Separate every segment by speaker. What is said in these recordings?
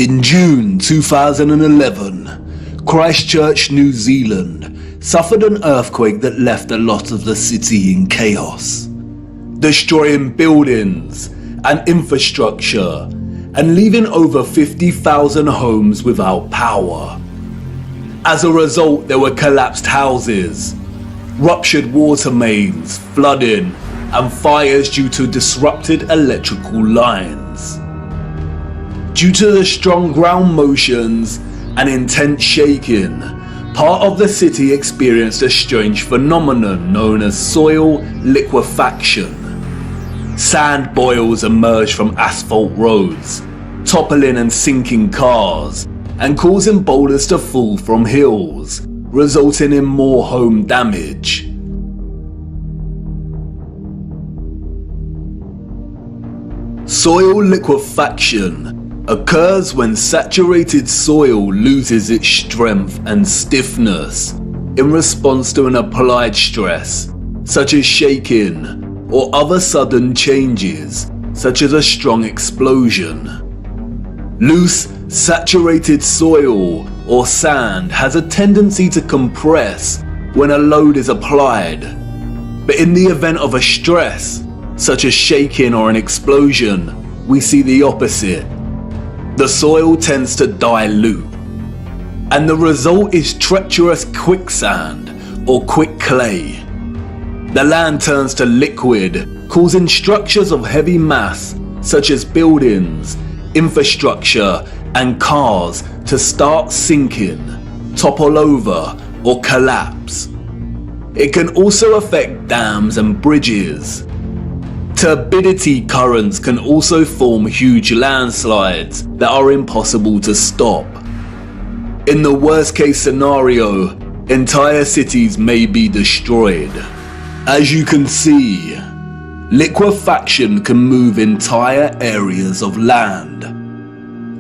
Speaker 1: In June 2011, Christchurch, New Zealand suffered an earthquake that left a lot of the city in chaos, destroying buildings and infrastructure and leaving over 50,000 homes without power. As a result, there were collapsed houses, ruptured water mains, flooding, and fires due to disrupted electrical lines. Due to the strong ground motions and intense shaking, part of the city experienced a strange phenomenon known as soil liquefaction. Sand boils emerged from asphalt roads, toppling and sinking cars, and causing boulders to fall from hills, resulting in more home damage. Soil liquefaction occurs when saturated soil loses its strength and stiffness in response to an applied stress, such as shaking or other sudden changes, such as a strong explosion. Loose, saturated soil or sand has a tendency to compress when a load is applied, but in the event of a stress, such as shaking or an explosion, we see the opposite. The soil tends to dilute, and the result is treacherous quicksand or quick clay. The land turns to liquid, causing structures of heavy mass such as buildings, infrastructure, and cars to start sinking, topple over, or collapse. It can also affect dams and bridges. Turbidity currents can also form huge landslides that are impossible to stop. In the worst case scenario, entire cities may be destroyed. As you can see, liquefaction can move entire areas of land.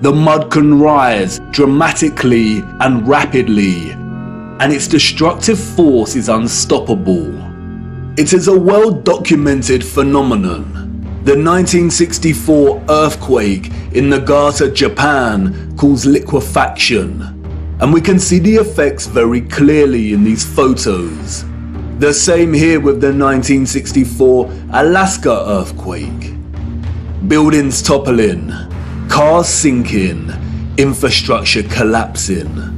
Speaker 1: The mud can rise dramatically and rapidly, and its destructive force is unstoppable. It is a well-documented phenomenon. The 1964 earthquake in Nagata, Japan caused liquefaction, and we can see the effects very clearly in these photos. The same here with the 1964 Alaska earthquake. Buildings toppling, cars sinking, infrastructure collapsing.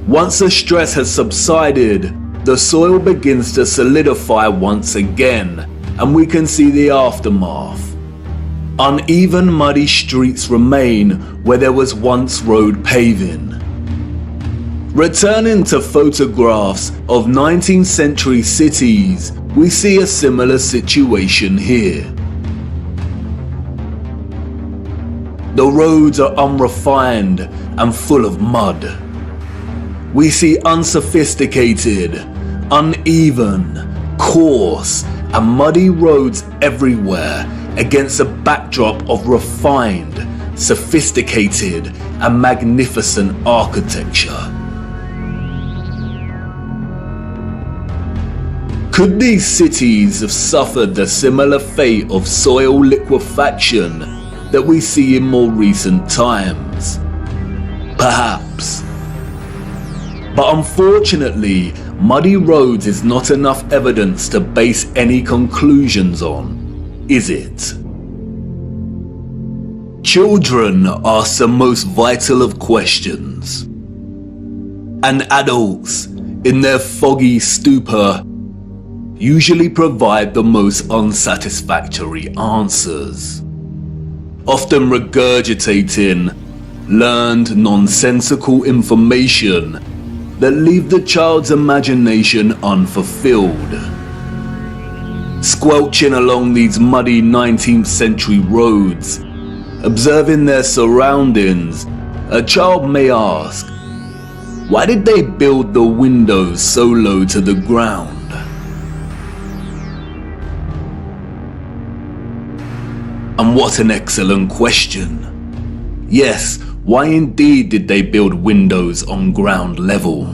Speaker 1: Once the stress has subsided, the soil begins to solidify once again, and we can see the aftermath. Uneven, muddy streets remain where there was once road paving. Returning to photographs of 19th century cities, we see a similar situation here. The roads are unrefined and full of mud. We see unsophisticated, uneven, coarse, and muddy roads everywhere against a backdrop of refined, sophisticated, and magnificent architecture. Could these cities have suffered the similar fate of soil liquefaction that we see in more recent times? Perhaps. But unfortunately, muddy roads is not enough evidence to base any conclusions on, is it? Children ask the most vital of questions, and adults, in their foggy stupor, usually provide the most unsatisfactory answers, often regurgitating learned nonsensical information that leave the child's imagination unfulfilled. Squelching along these muddy 19th century roads, observing their surroundings, a child may ask, why did they build the windows so low to the ground? And what an excellent question. Yes, why indeed did they build windows on ground level?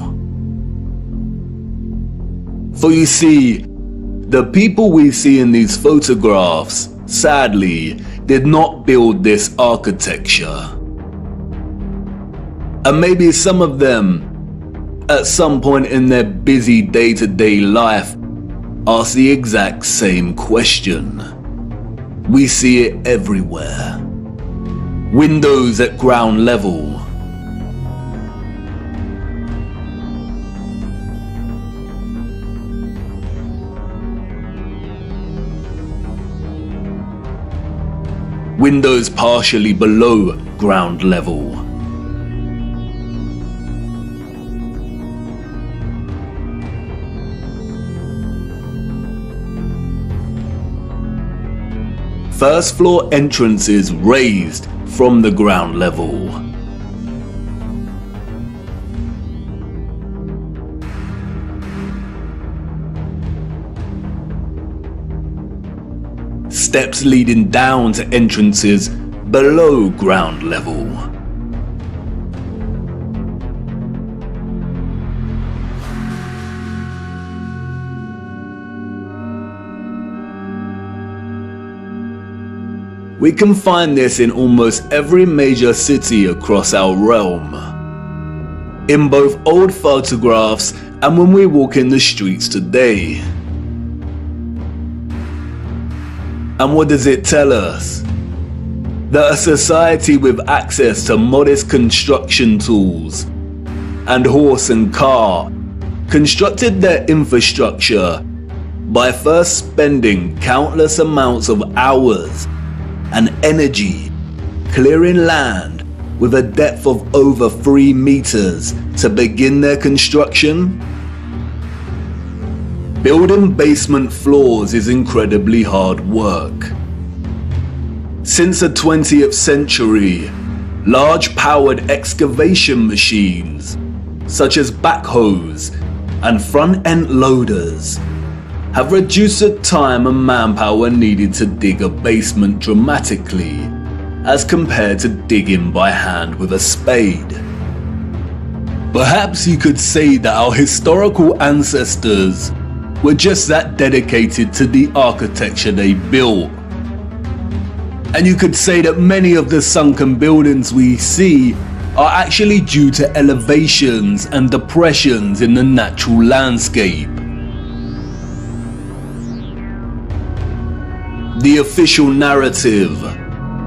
Speaker 1: For you see, the people we see in these photographs, sadly, did not build this architecture. And maybe some of them, at some point in their busy day-to-day life, ask the exact same question. We see it everywhere. Windows at ground level. Windows partially below ground level. First floor entrances raised from the ground level. Steps leading down to entrances below ground level. We can find this in almost every major city across our realm. In both old photographs and when we walk in the streets today. And what does it tell us? That a society with access to modest construction tools and horse and car constructed their infrastructure by first spending countless amounts of hours and energy clearing land with a depth of over 3 meters to begin their construction. Building basement floors is incredibly hard work. Since the 20th century, large powered excavation machines, such as backhoes and front-end loaders, have reduced the time and manpower needed to dig a basement dramatically, as compared to digging by hand with a spade. Perhaps you could say that our historical ancestors were just that dedicated to the architecture they built. And you could say that many of the sunken buildings we see are actually due to elevations and depressions in the natural landscape. The official narrative,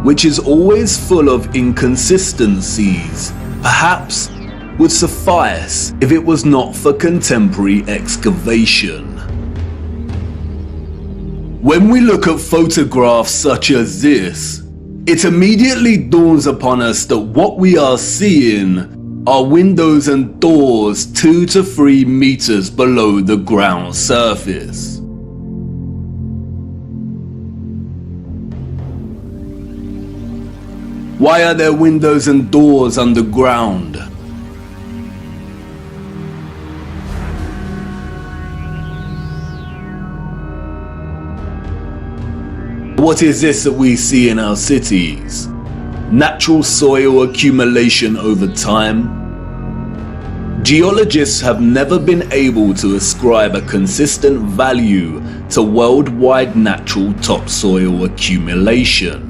Speaker 1: which is always full of inconsistencies, perhaps would suffice if it was not for contemporary excavation. When we look at photographs such as this, it immediately dawns upon us that what we are seeing are windows and doors 2 to 3 meters below the ground surface. Why are there windows and doors underground? What is this that we see in our cities? Natural soil accumulation over time? Geologists have never been able to ascribe a consistent value to worldwide natural topsoil accumulation,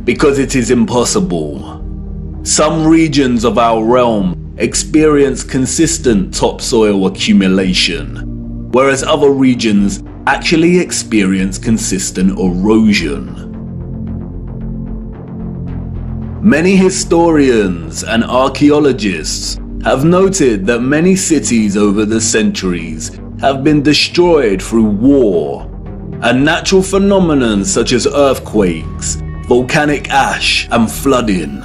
Speaker 1: because it is impossible. Some regions of our realm experience consistent topsoil accumulation, whereas other regions actually experience consistent erosion. Many historians and archaeologists have noted that many cities over the centuries have been destroyed through war, and natural phenomena such as earthquakes, volcanic ash, and flooding.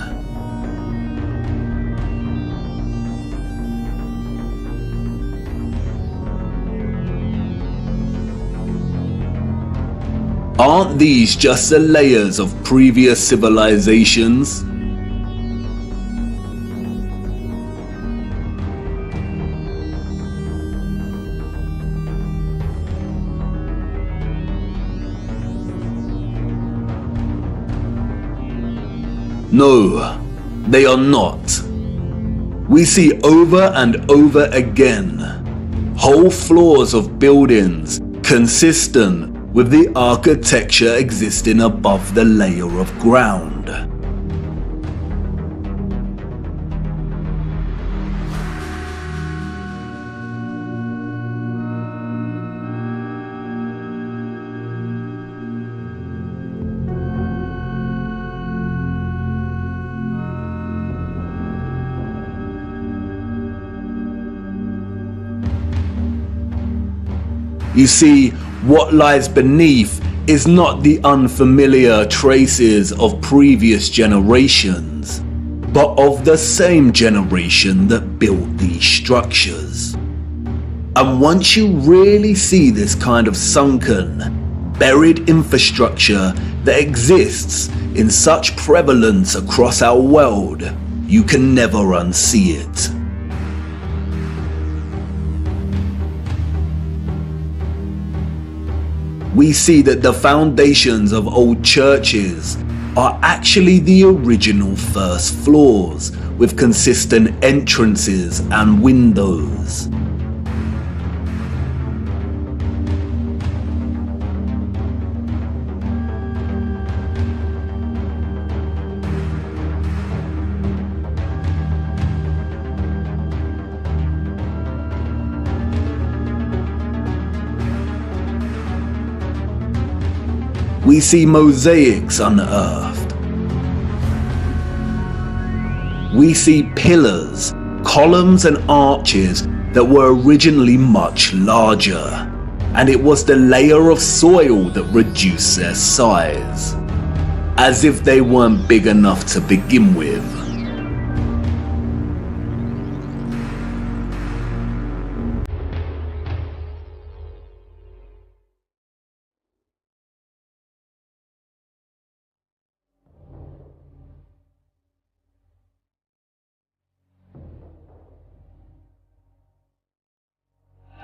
Speaker 1: Aren't these just the layers of previous civilizations? No, they are not. We see over and over again whole floors of buildings consistent with the architecture existing above the layer of ground. You see, what lies beneath is not the unfamiliar traces of previous generations, but of the same generation that built these structures. And once you really see this kind of sunken, buried infrastructure that exists in such prevalence across our world, you can never unsee it. We see that the foundations of old churches are actually the original first floors, with consistent entrances and windows. We see mosaics unearthed. We see pillars, columns and arches that were originally much larger, and it was the layer of soil that reduced their size, as if they weren't big enough to begin with.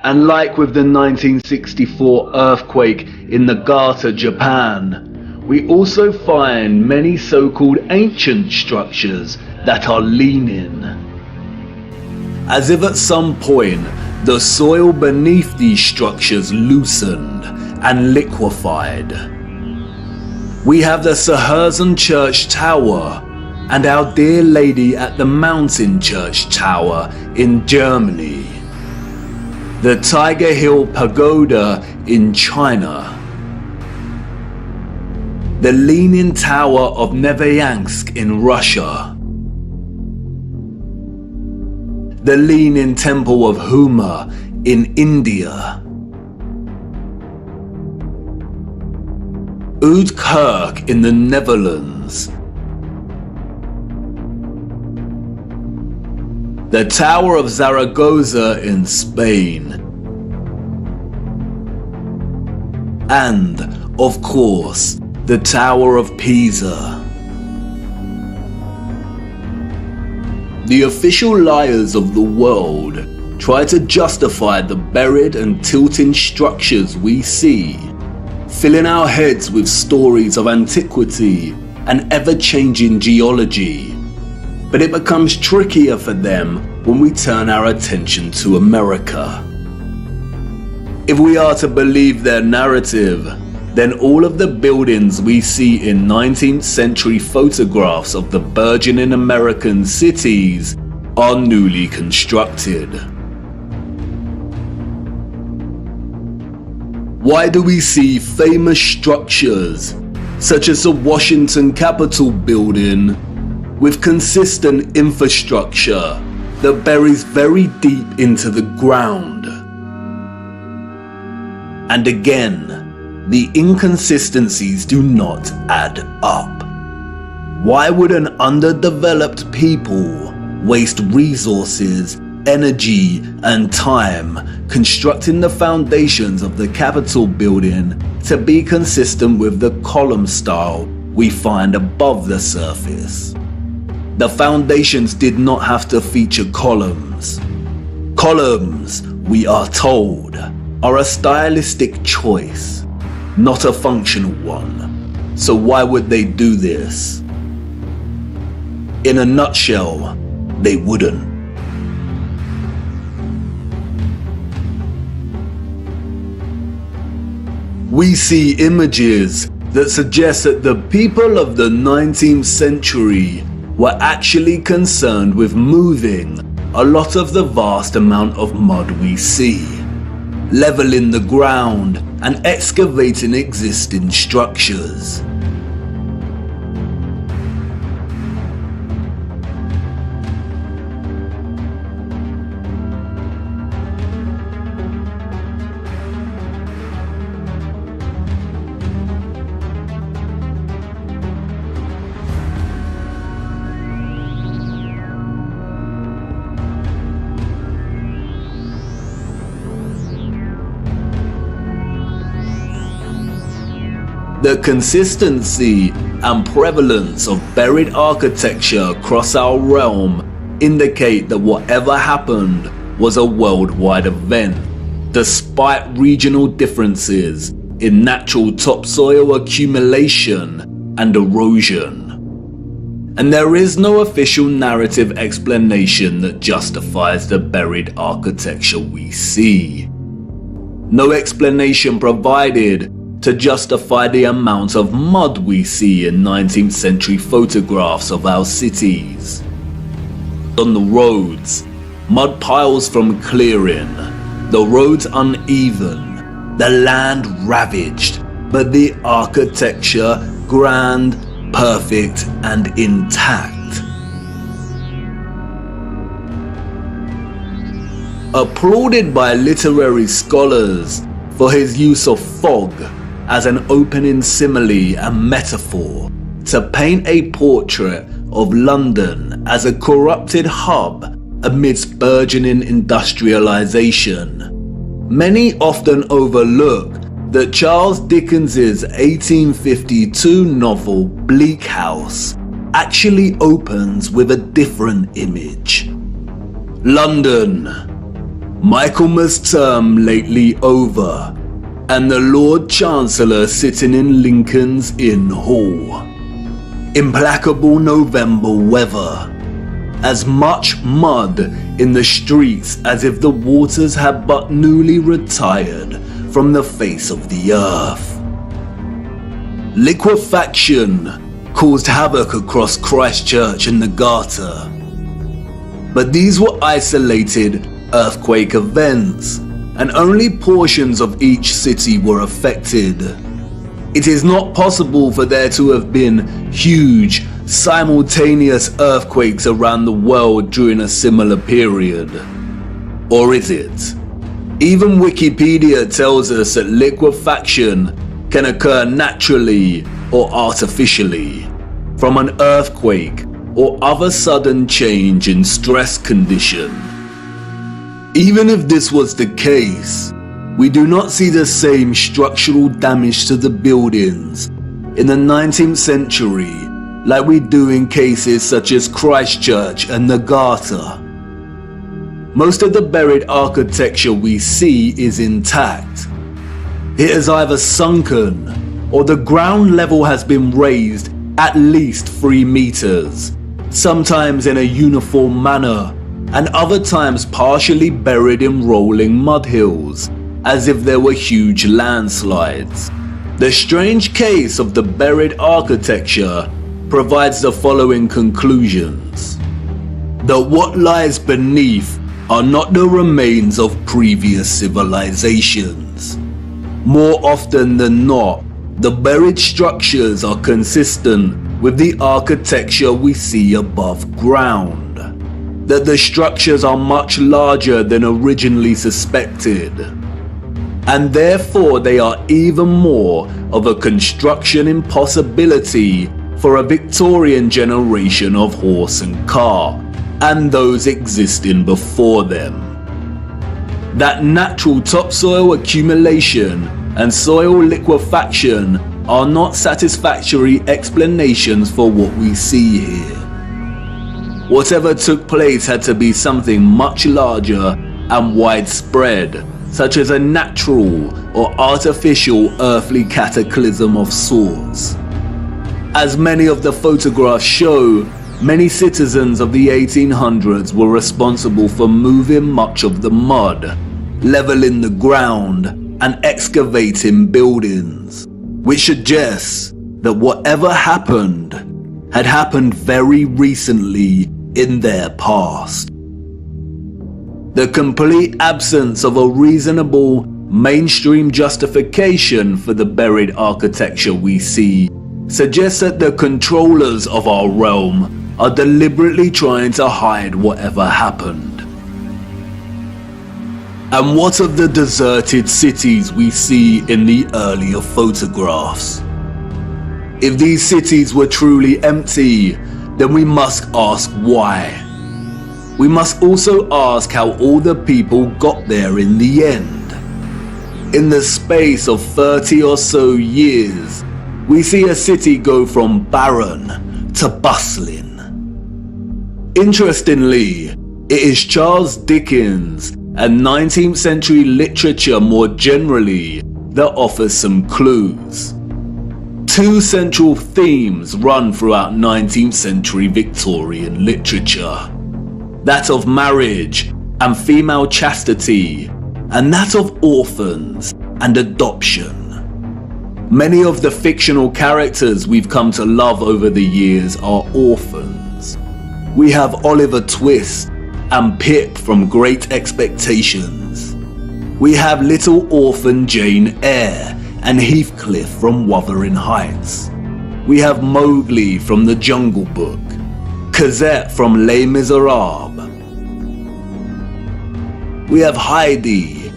Speaker 1: And like with the 1964 earthquake in Nagata, Japan, we also find many so-called ancient structures that are leaning, as if at some point the soil beneath these structures loosened and liquefied. We have the Sahersen Church Tower and Our Dear Lady at the Mountain Church Tower in Germany, the Tiger Hill Pagoda in China, the Leaning Tower of Neveyansk in Russia, the Leaning Temple of Huma in India, Oudkerk in the Netherlands, the Tower of Zaragoza in Spain, and, of course, the Tower of Pisa. The official liars of the world try to justify the buried and tilting structures we see, filling our heads with stories of antiquity and ever-changing geology. But it becomes trickier for them when we turn our attention to America. If we are to believe their narrative, then all of the buildings we see in 19th century photographs of the burgeoning American cities are newly constructed. Why do we see famous structures, such as the Washington Capitol building, with consistent infrastructure that buries very deep into the ground? And again, the inconsistencies do not add up. Why would an underdeveloped people waste resources, energy, and time constructing the foundations of the Capitol building to be consistent with the column style we find above the surface? The foundations did not have to feature columns. Columns, we are told, are a stylistic choice, not a functional one. So why would they do this? In a nutshell, they wouldn't. We see images that suggest that the people of the 19th century were actually concerned with moving a lot of the vast amount of mud we see, leveling the ground and excavating existing structures. The consistency and prevalence of buried architecture across our realm indicate that whatever happened was a worldwide event, despite regional differences in natural topsoil accumulation and erosion. And there is no official narrative explanation that justifies the buried architecture we see. No explanation provided to justify the amount of mud we see in 19th century photographs of our cities. On the roads, mud piles from clearing, the roads uneven, the land ravaged, but the architecture grand, perfect and intact. Applauded by literary scholars for his use of fog as an opening simile and metaphor to paint a portrait of London as a corrupted hub amidst burgeoning industrialization, many often overlook that Charles Dickens's 1852 novel Bleak House actually opens with a different image. London, Michaelmas term lately over, and the Lord Chancellor sitting in Lincoln's Inn Hall. Implacable November weather, as much mud in the streets as if the waters had but newly retired from the face of the earth. Liquefaction caused havoc across Christchurch and the Garter, but these were isolated earthquake events, and only portions of each city were affected. It is not possible for there to have been huge, simultaneous earthquakes around the world during a similar period. Or is it? Even Wikipedia tells us that liquefaction can occur naturally or artificially, from an earthquake or other sudden change in stress condition. Even if this was the case, we do not see the same structural damage to the buildings in the 19th century like we do in cases such as Christchurch and the Garter. Most of the buried architecture we see is intact. It is either sunken or the ground level has been raised at least 3 meters, sometimes in a uniform manner, and other times partially buried in rolling mud hills, as if there were huge landslides. The strange case of the buried architecture provides the following conclusions: that what lies beneath are not the remains of previous civilizations. More often than not, the buried structures are consistent with the architecture we see above ground. That the structures are much larger than originally suspected, and therefore they are even more of a construction impossibility for a Victorian generation of horse and car, and those existing before them. That natural topsoil accumulation and soil liquefaction are not satisfactory explanations for what we see here. Whatever took place had to be something much larger and widespread, such as a natural or artificial earthly cataclysm of sorts. As many of the photographs show, many citizens of the 1800s were responsible for moving much of the mud, leveling the ground, and excavating buildings, which suggests that whatever happened had happened very recently in their past. The complete absence of a reasonable mainstream justification for the buried architecture we see suggests that the controllers of our realm are deliberately trying to hide whatever happened. And what of the deserted cities we see in the earlier photographs? If these cities were truly empty, then we must ask why. We must also ask how all the people got there in the end. In the space of 30 or so years, we see a city go from barren to bustling. Interestingly, it is Charles Dickens and 19th century literature more generally that offers some clues. Two central themes run throughout 19th century Victorian literature: that of marriage and female chastity, and that of orphans and adoption. Many of the fictional characters we've come to love over the years are orphans. We have Oliver Twist and Pip from Great Expectations. We have little orphan Jane Eyre and Heathcliff from Wuthering Heights. We have Mowgli from The Jungle Book, Cosette from Les Miserables. We have Heidi,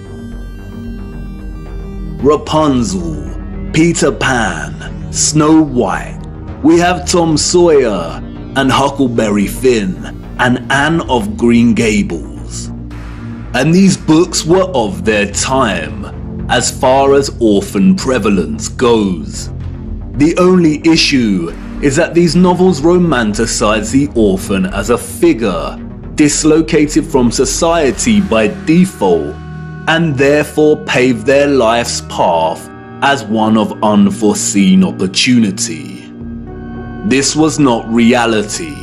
Speaker 1: Rapunzel, Peter Pan, Snow White. We have Tom Sawyer and Huckleberry Finn and Anne of Green Gables. And these books were of their time as far as orphan prevalence goes. The only issue is that these novels romanticize the orphan as a figure dislocated from society by default, and therefore pave their life's path as one of unforeseen opportunity. This was not reality.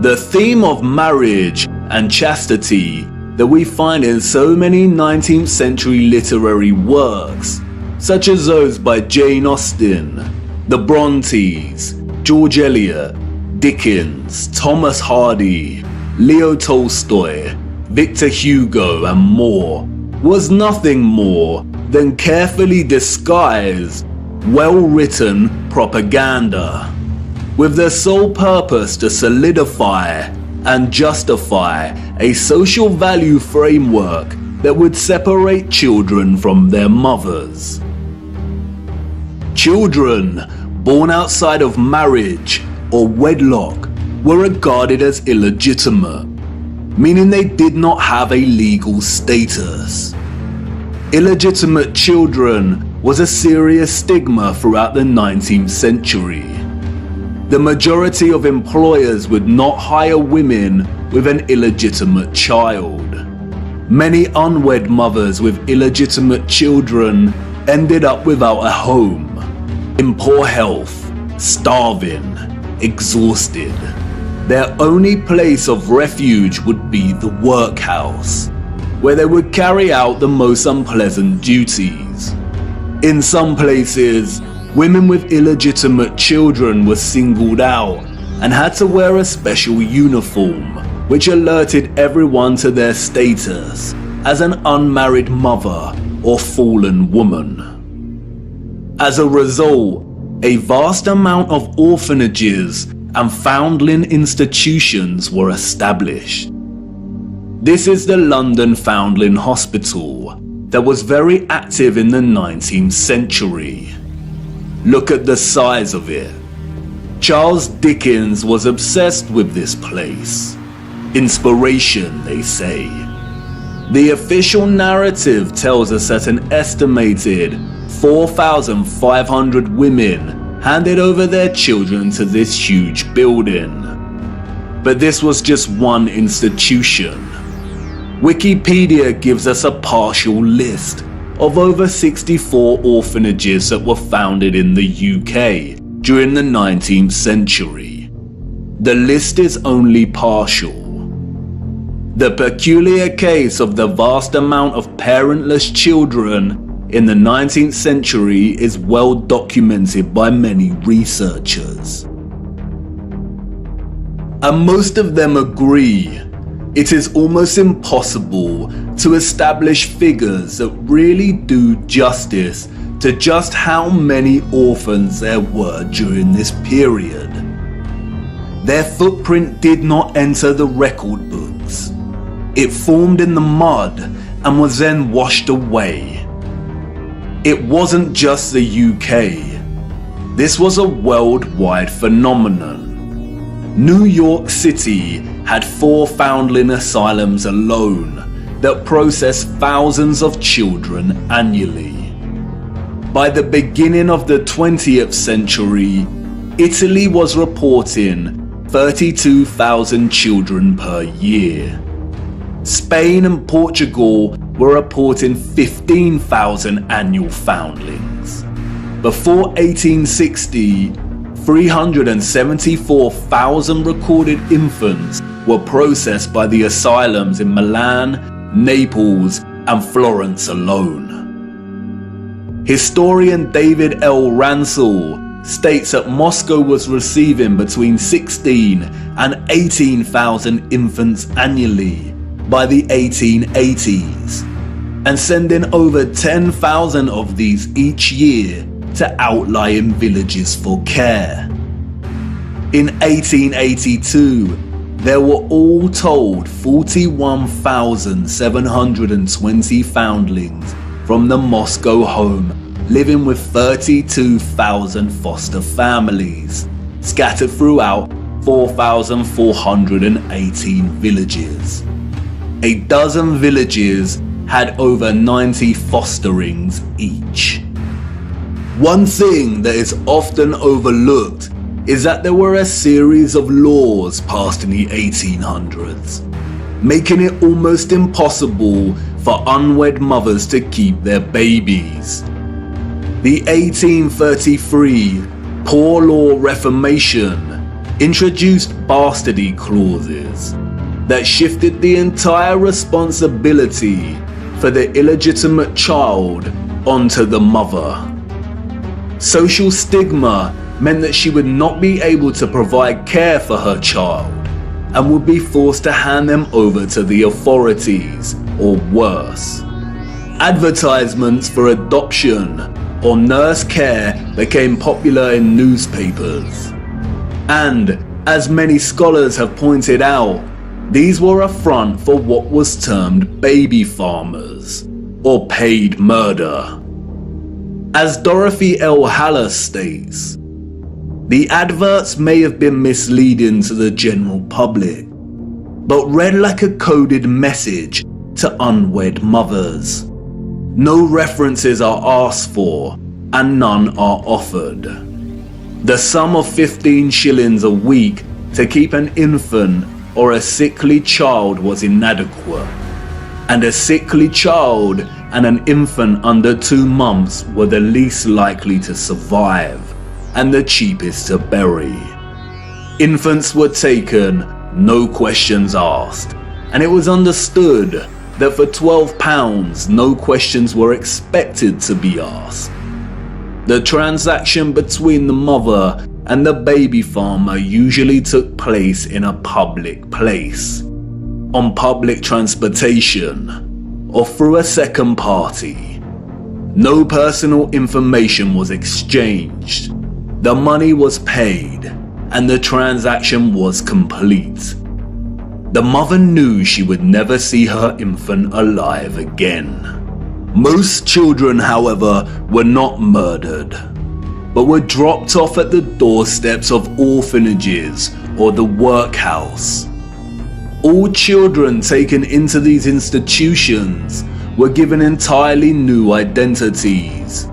Speaker 1: The theme of marriage and chastity that we find in so many 19th century literary works, such as those by Jane Austen, the Brontes, George Eliot, Dickens, Thomas Hardy, Leo Tolstoy, Victor Hugo, and more, was nothing more than carefully disguised, well-written propaganda, with the sole purpose to solidify and justify a social value framework that would separate children from their mothers. Children born outside of marriage or wedlock were regarded as illegitimate, meaning they did not have a legal status. Illegitimate children was a serious stigma throughout the 19th century. The majority of employers would not hire women with an illegitimate child. Many unwed mothers with illegitimate children ended up without a home, in poor health, starving, exhausted. Their only place of refuge would be the workhouse, where they would carry out the most unpleasant duties. In some places, women with illegitimate children were singled out and had to wear a special uniform, which alerted everyone to their status as an unmarried mother or fallen woman. As a result, a vast amount of orphanages and foundling institutions were established. This is the London Foundling Hospital that was very active in the 19th century. Look at the size of it. Charles Dickens was obsessed with this place. Inspiration, they say. The official narrative tells us that an estimated 4,500 women handed over their children to this huge building. But this was just one institution. Wikipedia gives us a partial list of over 64 orphanages that were founded in the UK during the 19th century. The list is only partial. The peculiar case of the vast amount of parentless children in the 19th century is well documented by many researchers. And most of them agree it is almost impossible to establish figures that really do justice to just how many orphans there were during this period. Their footprint did not enter the record books. It formed in the mud and was then washed away. It wasn't just the UK. This was a worldwide phenomenon. New York City had 4 foundling asylums alone that processed thousands of children annually. By the beginning of the 20th century, Italy was reporting 32,000 children per year. Spain and Portugal were reporting 15,000 annual foundlings. Before 1860, 374,000 recorded infants were processed by the asylums in Milan, Naples, and Florence alone. Historian David L. Ransell states that Moscow was receiving between 16 and 18,000 infants annually by the 1880s, and sending over 10,000 of these each year to outlying villages for care. In 1882, there were all told 41,720 foundlings from the Moscow home, living with 32,000 foster families, scattered throughout 4,418 villages. A dozen villages had over 90 fosterings each. One thing that is often overlooked is that there were a series of laws passed in the 1800s, making it almost impossible for unwed mothers to keep their babies. The 1833 Poor Law Reformation introduced bastardy clauses that shifted the entire responsibility for the illegitimate child onto the mother. Social stigma meant that she would not be able to provide care for her child and would be forced to hand them over to the authorities, or worse. Advertisements for adoption or nurse care became popular in newspapers. And, as many scholars have pointed out, these were a front for what was termed baby farmers, or paid murder. As Dorothy L. Haller states, the adverts may have been misleading to the general public, but read like a coded message to unwed mothers. No references are asked for, and none are offered. The sum of 15 shillings a week to keep an infant or a sickly child was inadequate, and a sickly child and an infant under 2 months were the least likely to survive and the cheapest to bury. Infants were taken, no questions asked, and it was understood that for £12 no questions were expected to be asked. The transaction between the mother and the baby farmer usually took place in a public place, on public transportation, or through a second party. No personal information was exchanged. The money was paid, and the transaction was complete. The mother knew she would never see her infant alive again. Most children, however, were not murdered, but were dropped off at the doorsteps of orphanages or the workhouse. All children taken into these institutions were given entirely new identities.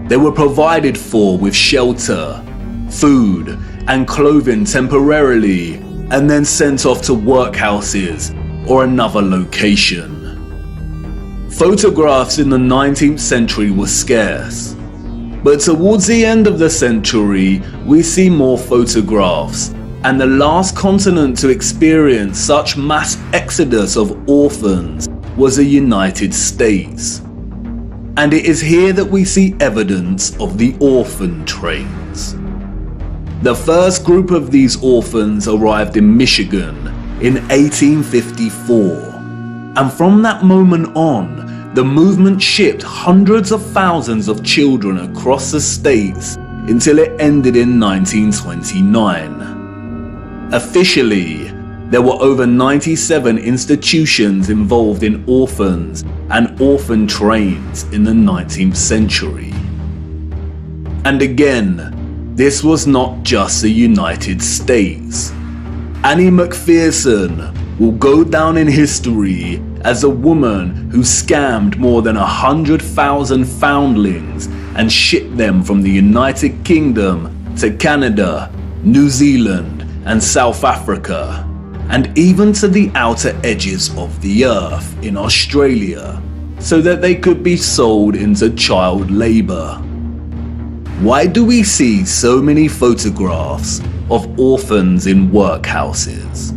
Speaker 1: They were provided for with shelter, food, and clothing temporarily, and then sent off to workhouses or another location. Photographs in the 19th century were scarce, but towards the end of the century we see more photographs, and the last continent to experience such mass exodus of orphans was the United States. And it is here that we see evidence of the orphan trains. The first group of these orphans arrived in Michigan in 1854, and from that moment on, the movement shipped hundreds of thousands of children across the states until it ended in 1929. Officially, there were over 97 institutions involved in orphans and orphan trains in the 19th century. And again, this was not just the United States. Annie McPherson will go down in history as a woman who scammed more than 100,000 foundlings and shipped them from the United Kingdom to Canada, New Zealand, and South Africa, and even to the outer edges of the earth in Australia, so that they could be sold into child labour. Why do we see so many photographs of orphans in workhouses?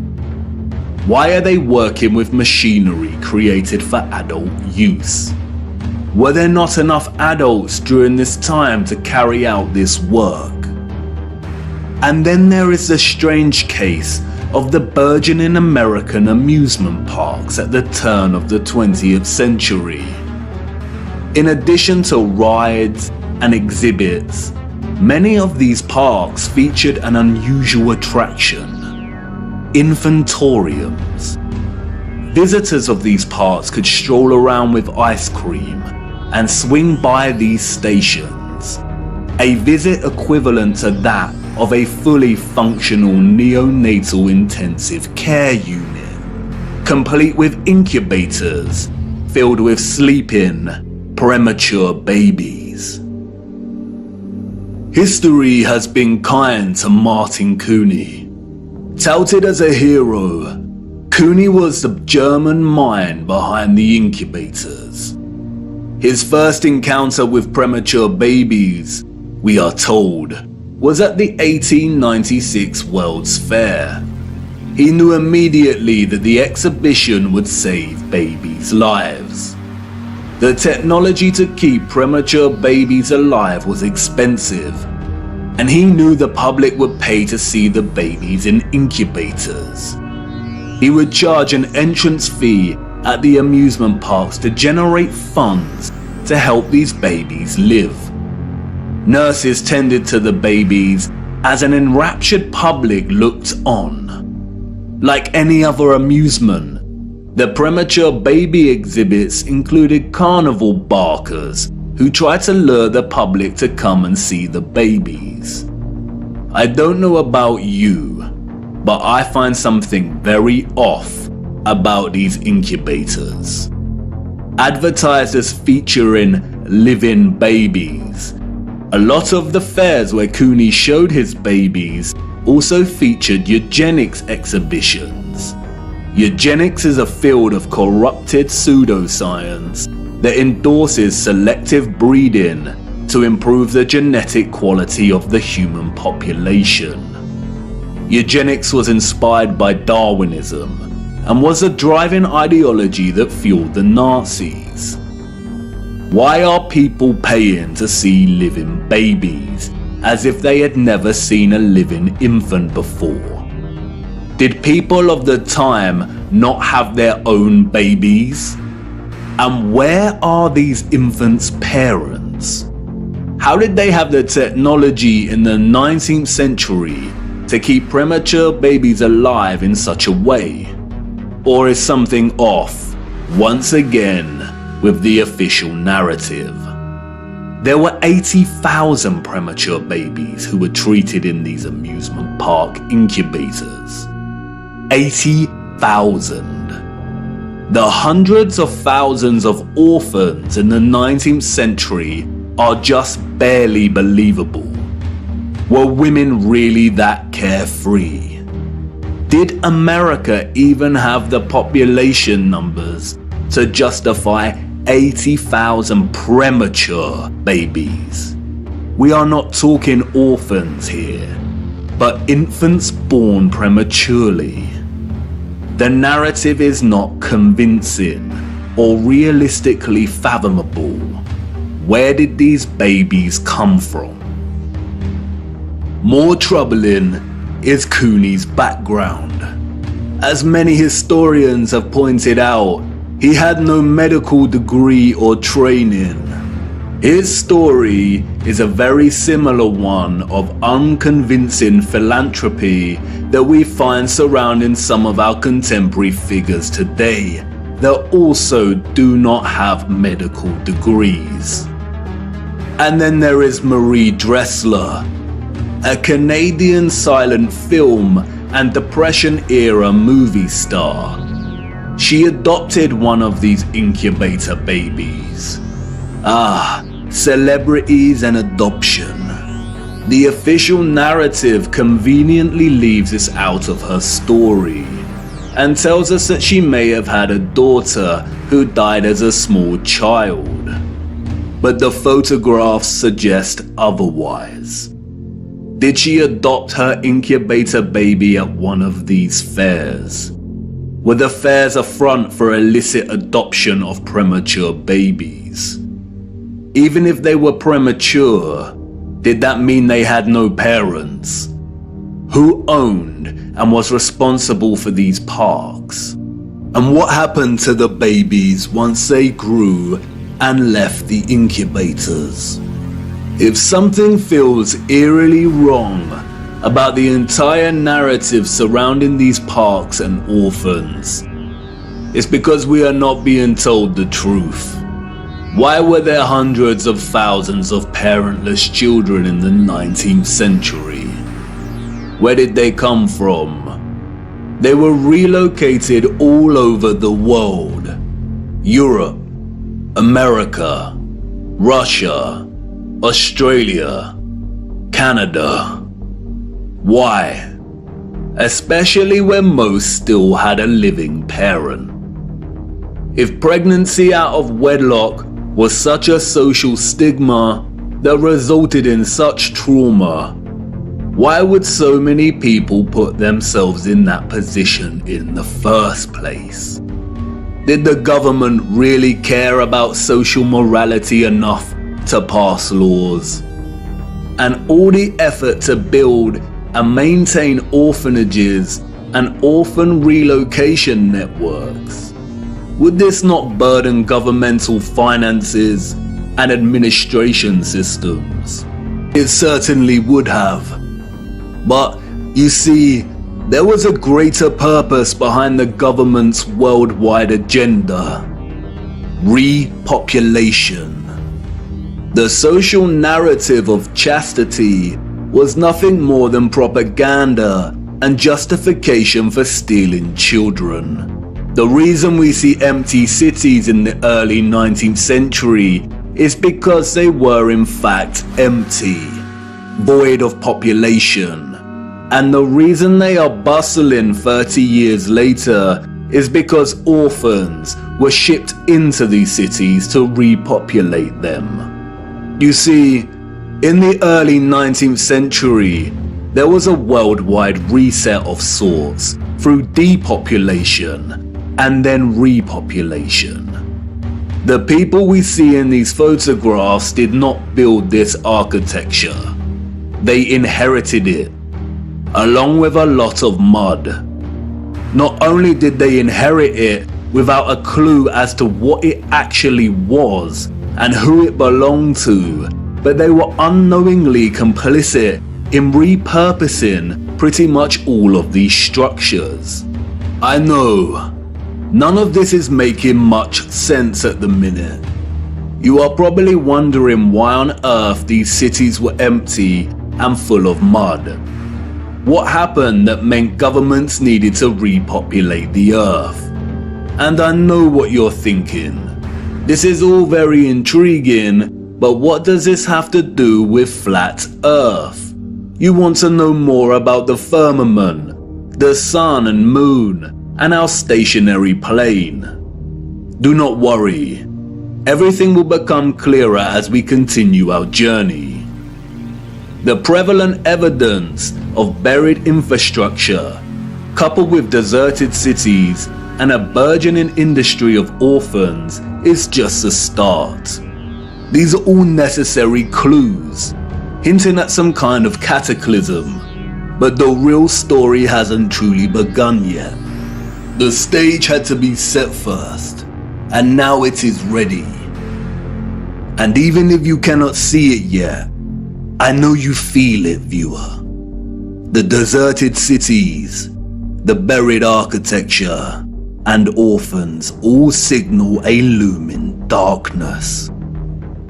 Speaker 1: Why are they working with machinery created for adult use? Were there not enough adults during this time to carry out this work? And then there is the strange case of the burgeoning American amusement parks at the turn of the 20th century. In addition to rides and exhibits, many of these parks featured an unusual attraction: infantoriums. Visitors of these parks could stroll around with ice cream and swing by these stations, a visit equivalent to that of a fully functional neonatal intensive care unit, complete with incubators filled with sleeping, premature babies. History has been kind to Martin Cooney. Touted as a hero, Cooney was the German mind behind the incubators. His first encounter with premature babies, we are told, was at the 1896 World's Fair. He knew immediately that the exhibition would save babies' lives. The technology to keep premature babies alive was expensive, and he knew the public would pay to see the babies in incubators. He would charge an entrance fee at the amusement parks to generate funds to help these babies live. Nurses tended to the babies as an enraptured public looked on. Like any other amusement, the premature baby exhibits included carnival barkers who tried to lure the public to come and see the babies. I don't know about you, but I find something very off about these incubators. Advertised as featuring living babies, a lot of the fairs where Cooney showed his babies also featured eugenics exhibitions. Eugenics is a field of corrupted pseudoscience that endorses selective breeding to improve the genetic quality of the human population. Eugenics was inspired by Darwinism and was a driving ideology that fueled the Nazis. Why are people paying to see living babies as if they had never seen a living infant before? Did people of the time not have their own babies? And where are these infants' parents? How did they have the technology in the 19th century to keep premature babies alive in such a way? Or is something off, once again, with the official narrative? There were 80,000 premature babies who were treated in these amusement park incubators. 80,000. The hundreds of thousands of orphans in the 19th century are just barely believable. Were women really that carefree? Did America even have the population numbers to justify 80,000 premature babies? We are not talking orphans here, but infants born prematurely. The narrative is not convincing or realistically fathomable. Where did these babies come from? More troubling is Cooney's background. As many historians have pointed out, he had no medical degree or training. His story is a very similar one of unconvincing philanthropy that we find surrounding some of our contemporary figures today that also do not have medical degrees. And then there is Marie Dressler, a Canadian silent film and Depression-era movie star. She adopted one of these incubator babies. celebrities and adoption. The official narrative conveniently leaves this out of her story and tells us that she may have had a daughter who died as a small child. But the photographs suggest otherwise. Did she adopt her incubator baby at one of these fairs? Were the fairs a front for illicit adoption of premature babies? Even if they were premature, did that mean they had no parents? Who owned and was responsible for these parks? And what happened to the babies once they grew and left the incubators? If something feels eerily wrong about the entire narrative surrounding these parks and orphans, it's because we are not being told the truth. Why were there hundreds of thousands of parentless children in the 19th century? Where did they come from? They were relocated all over the world. Europe, America, Russia, Australia, Canada. Why? Especially when most still had a living parent. If pregnancy out of wedlock was such a social stigma that resulted in such trauma, why would so many people put themselves in that position in the first place? Did the government really care about social morality enough to pass laws? And all the effort to build and maintain orphanages and orphan relocation networks, would this not burden governmental finances and administration systems? It certainly would have. But you see, there was a greater purpose behind the government's worldwide agenda: repopulation. The social narrative of chastity was nothing more than propaganda and justification for stealing children. The reason we see empty cities in the early 19th century is because they were in fact empty, void of population. And the reason they are bustling 30 years later is because orphans were shipped into these cities to repopulate them. You see, in the early 19th century, there was a worldwide reset of sorts through depopulation and then repopulation. The people we see in these photographs did not build this architecture. They inherited it, along with a lot of mud. Not only did they inherit it without a clue as to what it actually was and who it belonged to, but they were unknowingly complicit in repurposing pretty much all of these structures. I know, none of this is making much sense at the minute. You are probably wondering why on earth these cities were empty and full of mud. What happened that meant governments needed to repopulate the earth? And I know what you're thinking. This is all very intriguing, but what does this have to do with flat earth? You want to know more about the firmament, the sun and moon, and our stationary plane. Do not worry. Everything will become clearer as we continue our journey. The prevalent evidence of buried infrastructure, coupled with deserted cities and a burgeoning industry of orphans, is just a start. These are all necessary clues, hinting at some kind of cataclysm, but the real story hasn't truly begun yet. The stage had to be set first, and now it is ready. And even if you cannot see it yet, I know you feel it, viewer. The deserted cities, the buried architecture, and orphans all signal a looming darkness.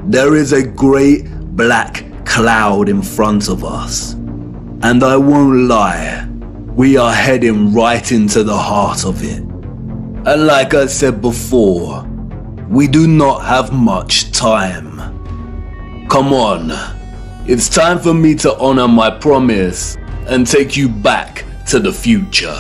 Speaker 1: There is a great black cloud in front of us, and I won't lie, we are heading right into the heart of it. And like I said before, we do not have much time. Come on. It's time for me to honor my promise and take you back to the future.